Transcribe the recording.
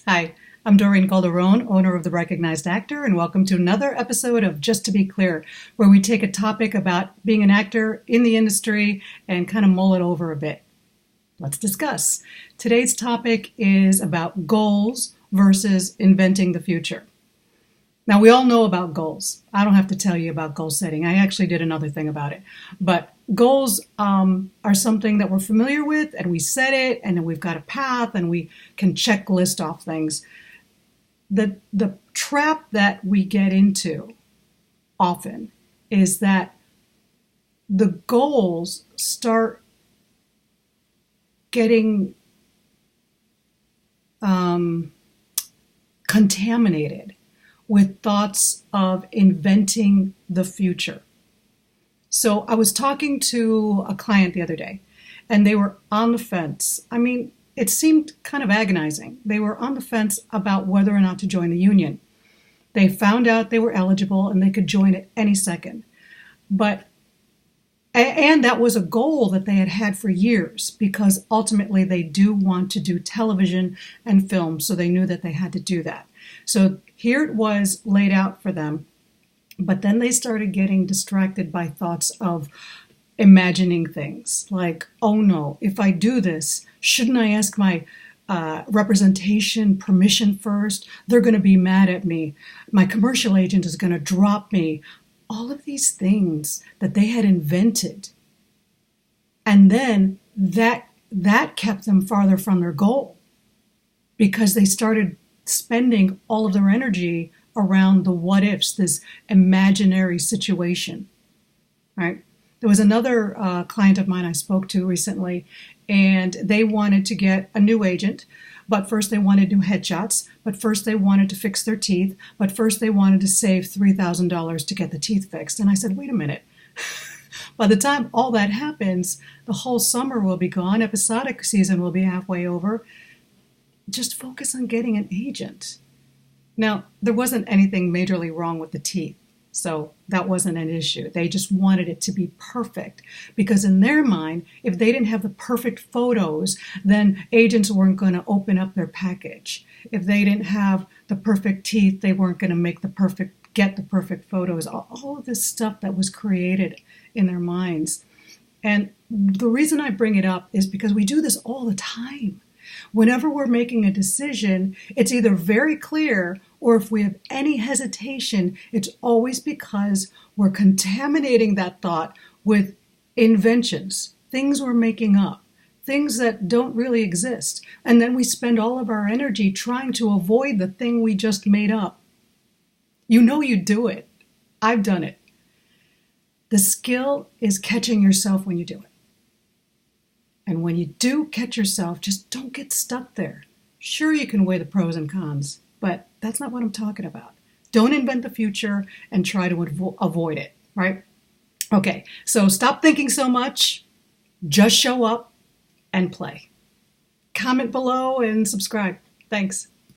Hi, I'm Doreen Calderon, owner of The Recognized Actor, and welcome to another episode of Just to Be Clear, where we take a topic about being an actor in the industry and kind of mull it over a bit. Let's discuss. Today's topic is about goals versus inventing the future. Now, we all know about goals. I don't have to tell you about goal setting. I actually did another thing about it. But goals are something that we're familiar with, and we set it, and then we've got a path, and we can checklist off things. The trap that we get into often is that the goals start getting contaminated with thoughts of inventing the future. So I was talking to a client the other day, and they were on the fence. I mean, it seemed kind of agonizing. They were on the fence about whether or not to join the union. They found out they were eligible and they could join at any second. And that was a goal that they had had for years, because ultimately they do want to do television and film, so they knew that they had to do that. So here it was laid out for them, but then they started getting distracted by thoughts of imagining things like, oh no, if I do this, shouldn't I ask my representation permission first? They're going to be mad at me. My commercial agent is going to drop me. All of these things that they had invented. And then that kept them farther from their goal, because they started spending all of their energy around the what ifs, this imaginary situation, right? There was another client of mine I spoke to recently, and they wanted to get a new agent, but first they wanted new headshots, but first they wanted to fix their teeth, but first they wanted to save $3,000 to get the teeth fixed. And I said, wait a minute. By the time all that happens, the whole summer will be gone. Episodic season will be halfway over. Just focus on getting an agent. Now, there wasn't anything majorly wrong with the teeth, so that wasn't an issue. They just wanted it to be perfect, because in their mind, if they didn't have the perfect photos, then agents weren't going to open up their package. If they didn't have the perfect teeth, they weren't going to get the perfect photos. All of this stuff that was created in their minds. And the reason I bring it up is because we do this all the time. Whenever we're making a decision, it's either very clear, or if we have any hesitation, it's always because we're contaminating that thought with inventions, things we're making up, things that don't really exist. And then we spend all of our energy trying to avoid the thing we just made up. You know you do it. I've done it. The skill is catching yourself when you do it. And when you do catch yourself, just don't get stuck there. Sure, you can weigh the pros and cons, but that's not what I'm talking about. Don't invent the future and try to avoid it, right? Okay, so stop thinking so much. Just show up and play. Comment below and subscribe. Thanks.